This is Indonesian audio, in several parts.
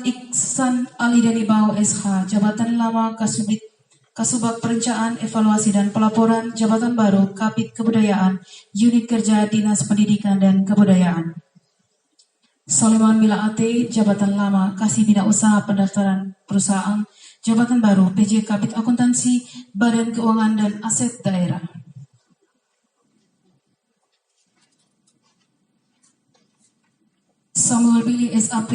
Muhammad Iksan Ali Danibau SH, Jabatan Lama Kasubag Perencanaan, Evaluasi dan Pelaporan, Jabatan Baru Kabid Kebudayaan, Unit Kerja Dinas Pendidikan dan Kebudayaan. Soleman Mila Ate, Jabatan Lama Kasih Bina Usaha Pendaftaran Perusahaan, Jabatan Baru PJ Kabid Akuntansi, Badan Keuangan dan Aset Daerah. Samuel Billy SAP,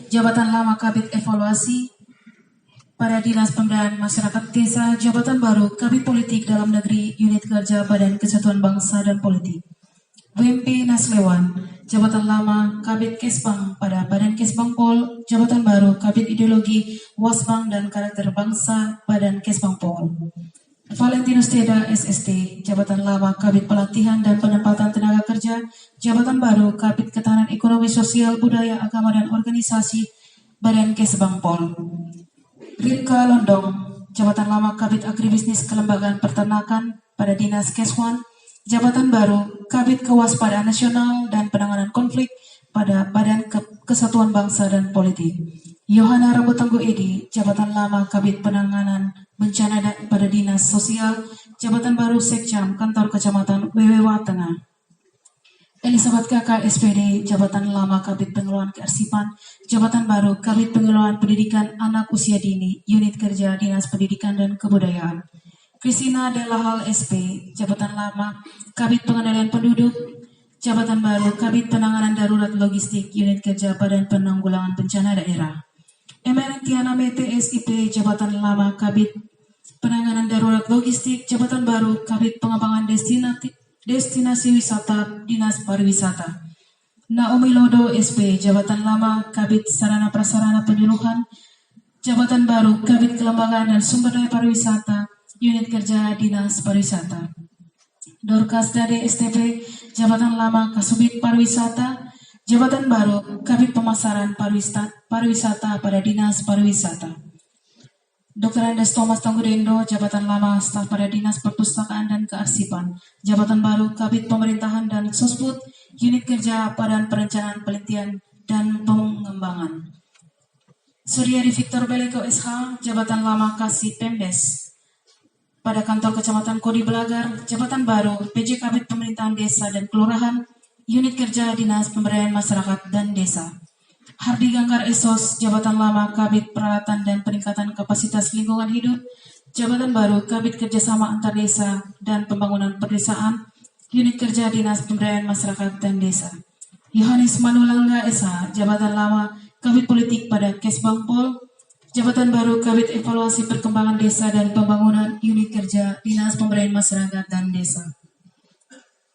Jabatan Lama Kabid Evaluasi pada Dinas Pemberdayaan Masyarakat Desa, Jabatan Baru Kabid Politik Dalam Negeri, Unit Kerja Badan Kesatuan Bangsa dan Politik. WMP Naslewan, Jabatan Lama Kabid Kesbang pada Badan Kesbang Pol, Jabatan Baru Kabid Ideologi Wasbang dan Karakter Bangsa, Badan Kesbang Pol. Valentinus Teda SST, Jabatan Lama Kabid Pelatihan dan Penempatan Tenaga Kerja, Jabatan Baru Kabid Ketahanan Ekonomi Sosial Budaya Agama dan Organisasi, Badan Kesbang Pol. Rilka Londong, Jabatan Lama Kabid Agribisnis Kelembagaan Peternakan pada Dinas Keswan, Jabatan Baru Kabid Kewaspadaan Nasional dan Penanganan Konflik pada Badan Kesatuan Bangsa dan Politik. Yohana Rabotanggo Edi, Jabatan Lama Kabid Penanganan Bencana pada Dinas Sosial, Jabatan Baru Sekjam Kantor Kecamatan Wewewa Tengah. Elizabeth Kakak SPD, Jabatan Lama Kabid Pengelolaan Kearsipan, Jabatan Baru Kabid Pengelolaan Pendidikan Anak Usia Dini, Unit Kerja Dinas Pendidikan dan Kebudayaan. Christina Delahal SP, Jabatan Lama Kabid Pengendalian Penduduk, Jabatan Baru Kabid Penanganan Darurat Logistik, Unit Kerja Badan Penanggulangan Bencana Daerah. Emeritiana Mete SIP, Jabatan Lama Kabid Penanganan Darurat Logistik, Jabatan Baru Kabid Pengembangan Destinasi Wisata, Dinas Pariwisata. Naomi Lodo SP, Jabatan Lama Kabid Sarana Prasarana Penyuluhan, Jabatan Baru Kabid Kelembagaan dan Sumber Daya Pariwisata, Unit Kerja Dinas Pariwisata. Dorcas Dade STP, Jabatan Lama Kasubit Pariwisata, Jabatan Baru Kabid Pemasaran Pariwisata pada Dinas Pariwisata. Dr. Andes Thomas Tanggudendo, Jabatan Lama Staf pada Dinas Perpustakaan dan Kearsipan, Jabatan Baru Kabid Pemerintahan dan Sosbud, Unit Kerja Badan Perencanaan Penelitian dan Pengembangan. Suryadi Victor Beleko SH, Jabatan Lama Kasih Pemdes pada Kantor Kecamatan Kodi Belagar, Jabatan Baru PJ Kabid Pemerintahan Desa dan Kelurahan, Unit Kerja Dinas Pemberdayaan Masyarakat dan Desa. Hardi Ganggar Esos, Jabatan Lama Kabid Peralatan dan Peningkatan Kapasitas Lingkungan Hidup, Jabatan Baru Kabid Kerjasama Antar Desa dan Pembangunan Perdesaan, Unit Kerja Dinas Pemberdayaan Masyarakat dan Desa. Yohanes Manulangga SH, Jabatan Lama Kabid Politik pada Kesbang Pol, Jabatan Baru Kabid Evaluasi Perkembangan Desa dan Pembangunan, Unit Kerja Dinas Pemberdayaan Masyarakat dan Desa.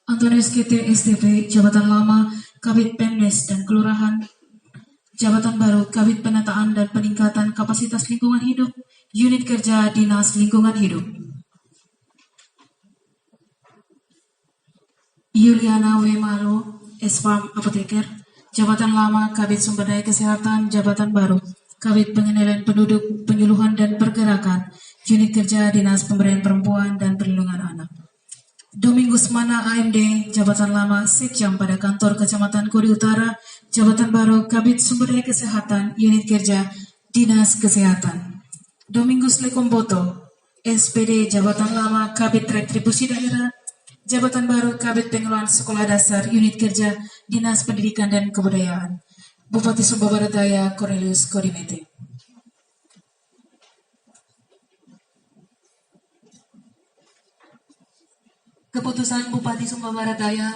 Antonius KT STP, Jabatan Lama Kabid Pemdes dan Kelurahan, Jabatan Baru Kabid Penataan dan Peningkatan Kapasitas Lingkungan Hidup, Unit Kerja Dinas Lingkungan Hidup. Yuliana Wemalo, SFAM Apoteker, Jabatan Lama Kabid Sumber Daya Kesehatan, Jabatan Baru Kabid Pengendalian Penduduk, Penyuluhan dan Pergerakan, Unit Kerja Dinas Pemberdayaan Perempuan dan Perlindungan Anak. Domingus Mana AMD, Jabatan Lama Sekjam pada Kantor Kecamatan Kodi Utara, Jabatan Baru Kabid Sumber Daya Kesehatan, Unit Kerja Dinas Kesehatan. Domingus Lekomboto, SPD, Jabatan Lama Kabid Retribusi Daerah, Jabatan Baru Kabid Pengelolaan Sekolah Dasar, Unit Kerja Dinas Pendidikan dan Kebudayaan. Bupati Sumba Barat Daya Cornelius Kodimete. Keputusan Bupati Sumba Barat Daya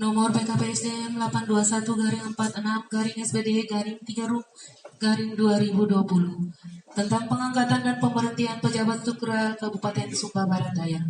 nomor PKPSDM 821-46-SBD-3-2020 tentang pengangkatan dan pemberhentian pejabat struktural Kabupaten Sumba Barat Daya.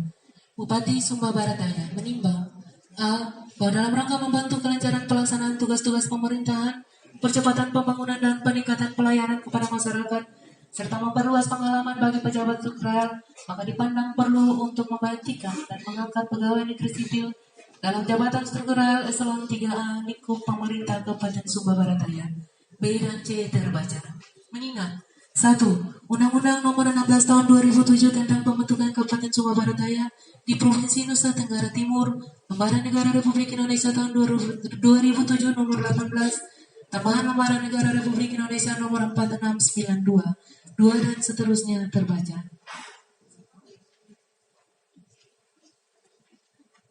Bupati Sumba Barat Daya menimbang A. Bahwa dalam rangka membantu kelancaran pelaksanaan tugas-tugas pemerintahan, percepatan pembangunan dan peningkatan pelayanan kepada masyarakat, serta memperluas pengalaman bagi pejabat struktural, maka dipandang perlu untuk memberhentikan dan mengangkat pegawai negeri sipil dalam jabatan struktural eselon 3A lingkup pemerintah Kabupaten Sumba Barat Daya. B dan C terbaca. Mengingat 1. Undang-Undang Nomor 16 Tahun 2007 tentang pembentukan Kabupaten Sumba Barat Daya di Provinsi Nusa Tenggara Timur, Lembaran Negara Republik Indonesia tahun 2007 Nomor 18 Tambahan Lembaran Negara Republik Indonesia nomor 4692, 2 dan seterusnya terbaca.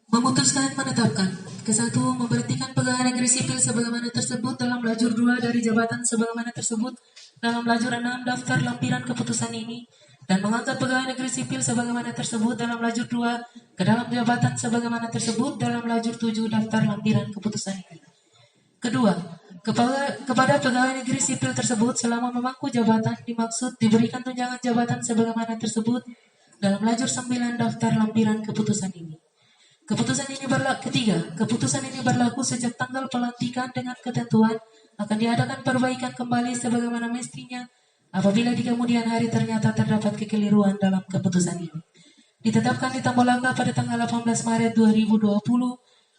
Memutuskan menetapkan ke-1 memberhentikan pegawai negeri sipil sebagaimana tersebut dalam lajur 2 dari jabatan sebagaimana tersebut dalam lajur 6 daftar lampiran keputusan ini dan mengangkat pegawai negeri sipil sebagaimana tersebut dalam lajur 2 ke dalam jabatan sebagaimana tersebut dalam lajur 7 daftar lampiran keputusan ini. Kedua, kepada pegawai negeri sipil tersebut selama memangku jabatan dimaksud diberikan tunjangan jabatan sebagaimana tersebut dalam lajur 9 daftar lampiran keputusan ini. Keputusan ini berlaku sejak tanggal pelantikan dengan ketentuan akan diadakan perbaikan kembali sebagaimana mestinya apabila di kemudian hari ternyata terdapat kekeliruan dalam keputusan ini. Ditetapkan di Tambolaka pada tanggal 18 Maret 2020,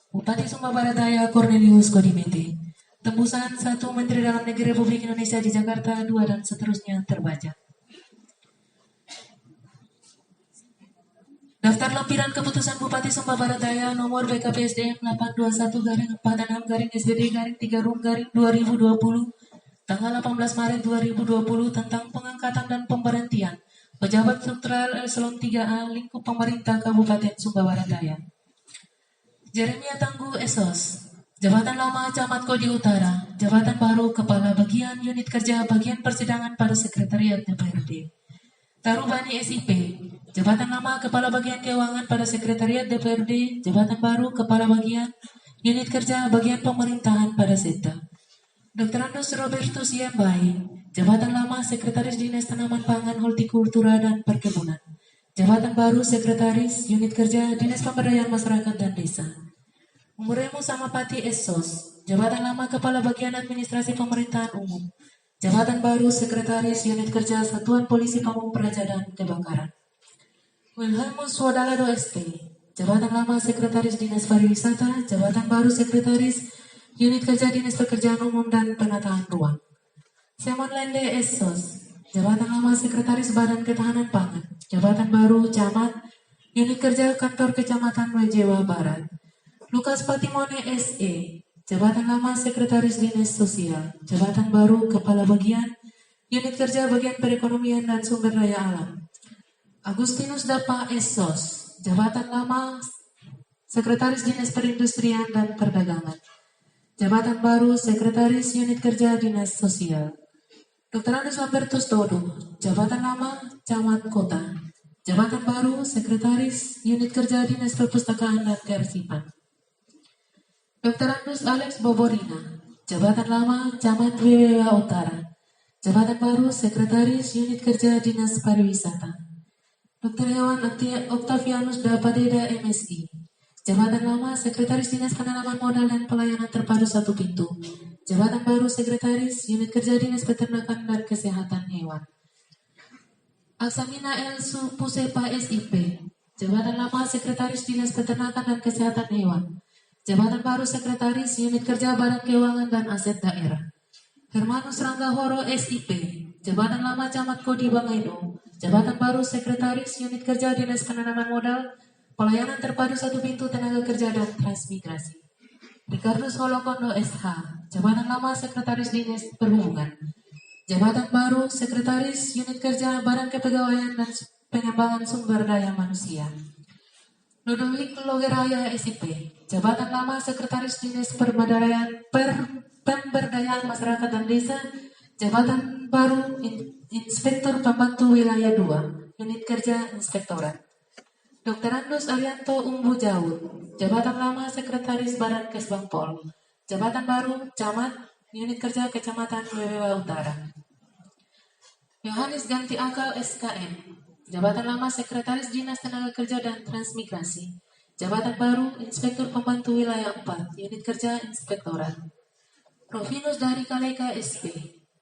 Bupati Sumba Barat Daya Cornelius Kodimete. Tembusan 1 Menteri Dalam Negeri Republik Indonesia di Jakarta 2 dan seterusnya terbaca. Daftar lampiran keputusan Bupati Sumba Barat Daya nomor BKPSDM 821-4-6-SBD-3 tanggal 18 Maret 2020 tentang pengangkatan dan pemberhentian pejabat struktural eselon 3A lingkup pemerintah Kabupaten Sumba Barat Daya. Jeremia Tangguh Esos, jabatan lama Camat Kodi Utara, jabatan baru Kepala Bagian Unit Kerja Bagian Persidangan pada Sekretariat DPRD. Tarubani SIP, jabatan lama Kepala Bagian Keuangan pada Sekretariat DPRD, jabatan baru Kepala Bagian Unit Kerja Bagian Pemerintahan pada Sekda. Dr. Andus Robertus Yambai, jabatan lama Sekretaris Dinas Tanaman Pangan, Hortikultura dan Perkebunan, jabatan baru Sekretaris Unit Kerja Dinas Pemberdayaan Masyarakat dan Desa. Umuremu Samapati Esos, jabatan lama Kepala Bagian Administrasi Pemerintahan Umum, jabatan baru Sekretaris Unit Kerja Satuan Polisi Pamung Praja dan Kebakaran. Wilhelmus Wadalado SP, jabatan lama Sekretaris Dinas Pariwisata, jabatan baru Sekretaris Unit Kerja Dinas Pekerjaan Umum dan Penataan Ruang. Semon Lende Esos, jabatan lama Sekretaris Badan Ketahanan Pangan, jabatan baru Camat Unit Kerja Kantor Kecamatan Wajewa Barat. Lukas Patimone SE, jabatan lama Sekretaris Dinas Sosial, jabatan baru Kepala Bagian Unit Kerja Bagian Perekonomian dan Sumber Daya Alam. Agustinus Dapa Esos, jabatan lama Sekretaris Dinas Perindustrian dan Perdagangan, jabatan baru Sekretaris Unit Kerja Dinas Sosial. Dr. Andus Lambertus Todo, jabatan lama Camat Kota, jabatan baru Sekretaris Unit Kerja Dinas Perpustakaan dan Kearsipan. Dr. Andus Alex Boborina, jabatan lama Camat Wewewa Utara, jabatan baru Sekretaris Unit Kerja Dinas Pariwisata. Dr. Hewan Octavianus Dapadeda MSI, jabatan lama Sekretaris Dinas Penanaman Modal dan Pelayanan Terpadu Satu Pintu, jabatan baru Sekretaris Unit Kerja Dinas Peternakan dan Kesehatan Hewan. Aksamina El Supusepa SIP, jabatan lama Sekretaris Dinas Peternakan dan Kesehatan Hewan, jabatan baru Sekretaris Unit Kerja Badan Keuangan dan Aset Daerah. Hermanus Rangga Horo SIP, jabatan lama Camat Kodi Bangaido, jabatan baru Sekretaris Unit Kerja Dinas Penanaman Modal, Pelayanan Terpadu Satu Pintu Tenaga Kerja dan Transmigrasi. Ricardus Holokondo SH, jabatan lama Sekretaris Dinas Perhubungan, jabatan baru Sekretaris Unit Kerja Badan Kepegawaian dan Pengembangan Sumber Daya Manusia. Ludovic Logeraya SIP, jabatan lama Sekretaris Dinas Pemberdayaan Masyarakat dan Desa, jabatan baru Inspektur Pembantu Wilayah 2, Unit Kerja Inspektorat. Dr. Andus Arianto Umbu Jaud, jabatan lama Sekretaris Badan Kesbangpol, jabatan baru Camat Unit Kerja Kecamatan Wewewa Utara. Yohanes Ganti Akal SKM, jabatan lama Sekretaris Dinas Tenaga Kerja dan Transmigrasi, jabatan baru Inspektur Pembantu Wilayah 4, Unit Kerja Inspektorat. Rovinus Dari Kaleka SP,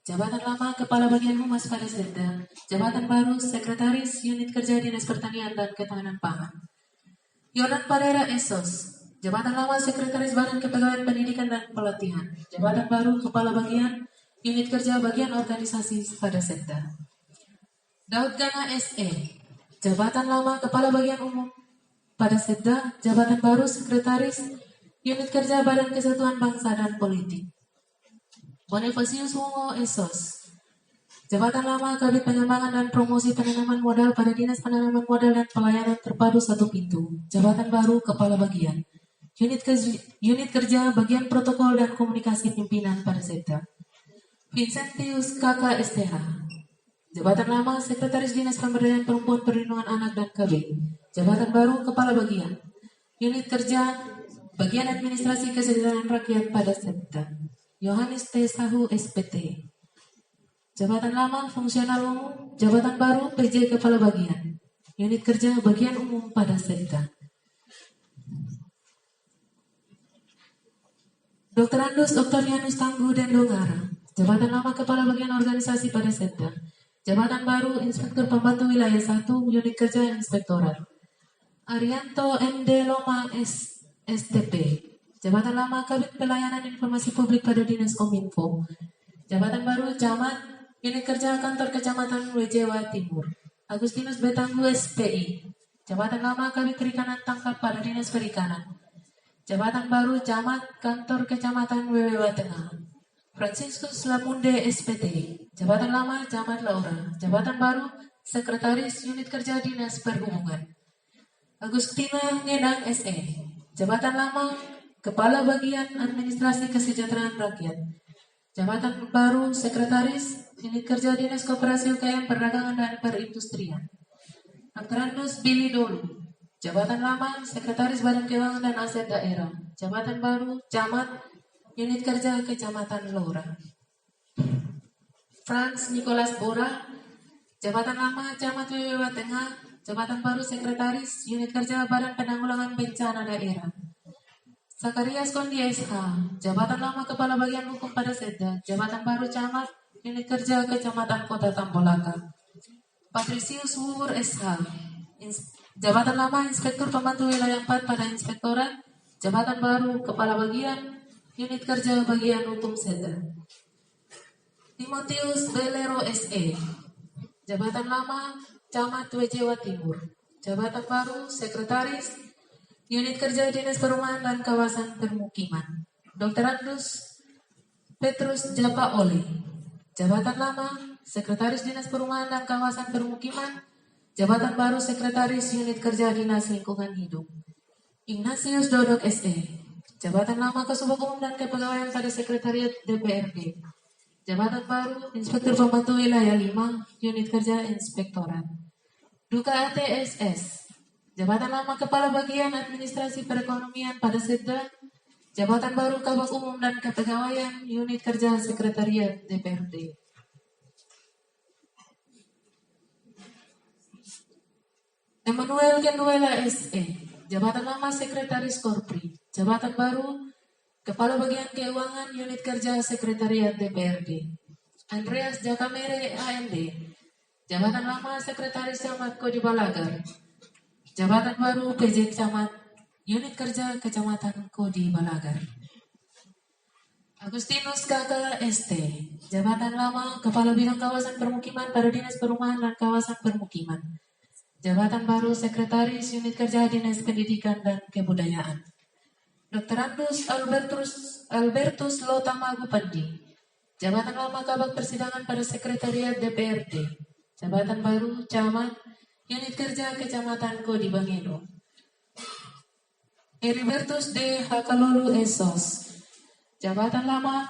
jabatan lama Kepala Bagian Humas pada Sekda, jabatan baru Sekretaris Unit Kerja Dinas Pertanian dan Ketahanan Pangan. Yonan Parera Esos, jabatan lama Sekretaris Badan Kepegawaian Pendidikan dan Pelatihan, jabatan baru Kepala Bagian Unit Kerja Bagian Organisasi pada Sekda. Daud Gana SE, jabatan lama Kepala Bagian Umum pada Sekda, jabatan baru Sekretaris Unit Kerja Badan Kesatuan Bangsa dan Politik. Bonifacius Wungo Esos. Jabatan lama Kabit Pengembangan dan Promosi Penanaman Modal pada Dinas Penanaman Modal dan Pelayanan Terpadu Satu Pintu. Jabatan baru Kepala Bagian. Unit Kerja Bagian Protokol dan Komunikasi Pimpinan pada Setda. Vincentius Kakak STH. Jabatan lama Sekretaris Dinas Pemberdayaan Perempuan Perlindungan Anak dan KB. Jabatan baru Kepala Bagian. Unit Kerja Bagian Administrasi Kesejahteraan Rakyat pada Setda. Yohanes T. Sahu SPT. Jabatan lama Fungsional Umum. Jabatan baru PJ Kepala Bagian. Unit Kerja Bagian Umum pada Setda. Dr. Andus Octavianus Tangguh dan Dongara. Jabatan lama Kepala Bagian Organisasi pada Setda. Jabatan baru Inspektur Pembantu Wilayah 1 Unit Kerja Inspektorat. Arianto MD Loma STP. Jabatan lama Kabit Pelayanan Informasi Publik pada Dinas Kominfo. Jabatan baru Camat Unit Kerja Kantor Kecamatan Wejewa Timur. Agustinus Betanggu SPI. Jabatan lama Kabit Perikanan Tangkap pada Dinas Perikanan. Jabatan baru Camat Kantor Kecamatan Wewewa Tengah. Franciscus Lamunde SPT. Jabatan lama Camat Laura. Jabatan baru Sekretaris Unit Kerja Dinas Perhubungan. Agustina Ngenang SE. Jabatan lama Kepala Bagian Administrasi Kesejahteraan Rakyat. Jabatan baru Sekretaris Unit Kerja Dinas Koperasi UKM Perdagangan dan Perindustrian. Dr. Andus Billy Dolu. Jabatan lama Sekretaris Badan Keuangan dan Aset Daerah. Jabatan baru Camat Unit Kerja Kecamatan Lora. Franz Nicholas Bora. Jabatan lama Camat Wewewa Tengah. Jabatan baru Sekretaris Unit Kerja Badan Penanggulangan Bencana Daerah. Sakarias Kondi SH. Jabatan lama Kepala Bagian Hukum pada Setda. Jabatan baru Camat Unit Kerja Kecamatan Kota Tambolaka. Patricius Wuhur SH. Jabatan lama Inspektur Pembantu Wilayah 4 pada Inspektorat. Jabatan baru Kepala Bagian Unit Kerja Bagian Hukum Setda. Timotius Belero SE. Jabatan lama Camat Wejewa Timur. Jabatan baru Sekretaris Unit Kerja Dinas Perumahan dan Kawasan Permukiman. Dr. Andus Petrus Japa Ole. Jabatan lama Sekretaris Dinas Perumahan dan Kawasan Permukiman. Jabatan baru Sekretaris Unit Kerja Dinas Lingkungan Hidup. Ignatius Dodok SE. Jabatan lama Kasubag Umum dan Kepegawaian pada Sekretariat DPRD. Jabatan baru Inspektur Pembantu Wilayah 5 Unit Kerja Inspektorat. Duka ATSS. Jabatan lama Kepala Bagian Administrasi Perekonomian pada Setda. Jabatan baru Kabag Umum dan Kepegawaian Unit Kerja Sekretariat DPRD. Emmanuel Kenduela SE. Jabatan lama Sekretaris Korpri. Jabatan baru Kepala Bagian Keuangan Unit Kerja Sekretariat DPRD. Andreas Jakamere AMD. Jabatan lama Sekretaris Camat Kodi Balagar. Jabatan baru PJ Camat Unit Kerja Kecamatan Kodi Balagar. Agustinus Kakak ST. Jabatan lama Kepala Bidang Kawasan Permukiman pada Dinas Perumahan dan Kawasan Permukiman. Jabatan baru Sekretaris Unit Kerja Dinas Pendidikan dan Kebudayaan. Dr. Andus Albertus Lotama Gupandi. Jabatan lama Kabag Persidangan pada Sekretariat DPRD. Jabatan baru Camat Unit Kerja Kecamatan Kodi Bangeno. Heribertus D. Hakalolu Esos. Jabatan lama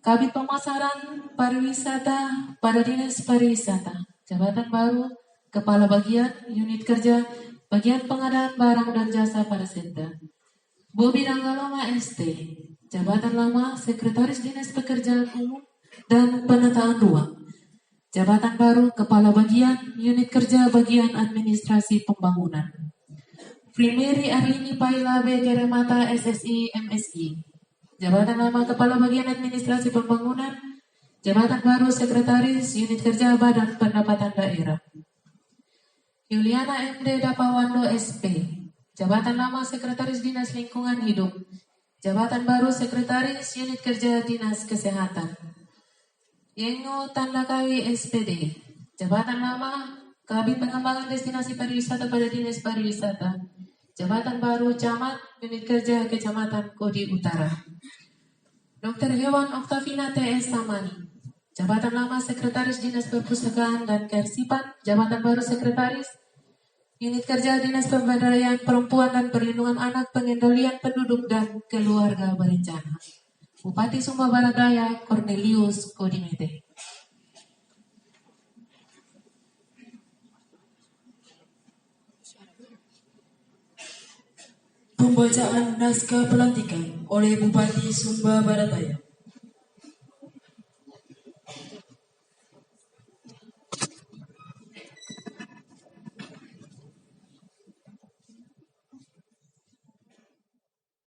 Kabid Pemasaran Pariwisata pada Dinas Pariwisata. Jabatan baru Kepala Bagian Unit Kerja Bagian Pengadaan Barang dan Jasa pada Setda. Bobi Ranggaloma ST. Jabatan lama Sekretaris Dinas Pekerjaan Umum dan Penataan Ruang. Jabatan baru Kepala Bagian Unit Kerja Bagian Administrasi Pembangunan. Primeri Arlini Paila B. Keremata SSI MSI. Jabatan lama Kepala Bagian Administrasi Pembangunan. Jabatan baru Sekretaris Unit Kerja Badan Pendapatan Daerah. Yuliana MD Dapawando SP. Jabatan lama Sekretaris Dinas Lingkungan Hidup. Jabatan baru Sekretaris Unit Kerja Dinas Kesehatan. Yengo Tandakawi SPD. Jabatan lama Kabid Pengembangan Destinasi Pariwisata pada Dinas Pariwisata. Jabatan baru Camat Unit Kerja Kecamatan Kodi Utara. Dr. Hewan Oktavina T.S. Tamani, jabatan lama Sekretaris Dinas Perpustakaan dan Kearsipan, jabatan baru Sekretaris Unit Kerja Dinas Pemberdayaan Perempuan dan Perlindungan Anak, Pengendalian Penduduk dan Keluarga Berencana. Bupati Sumba Barat Daya Cornelius Kodimete. Pembacaan naskah pelantikan oleh Bupati Sumba Barat Daya.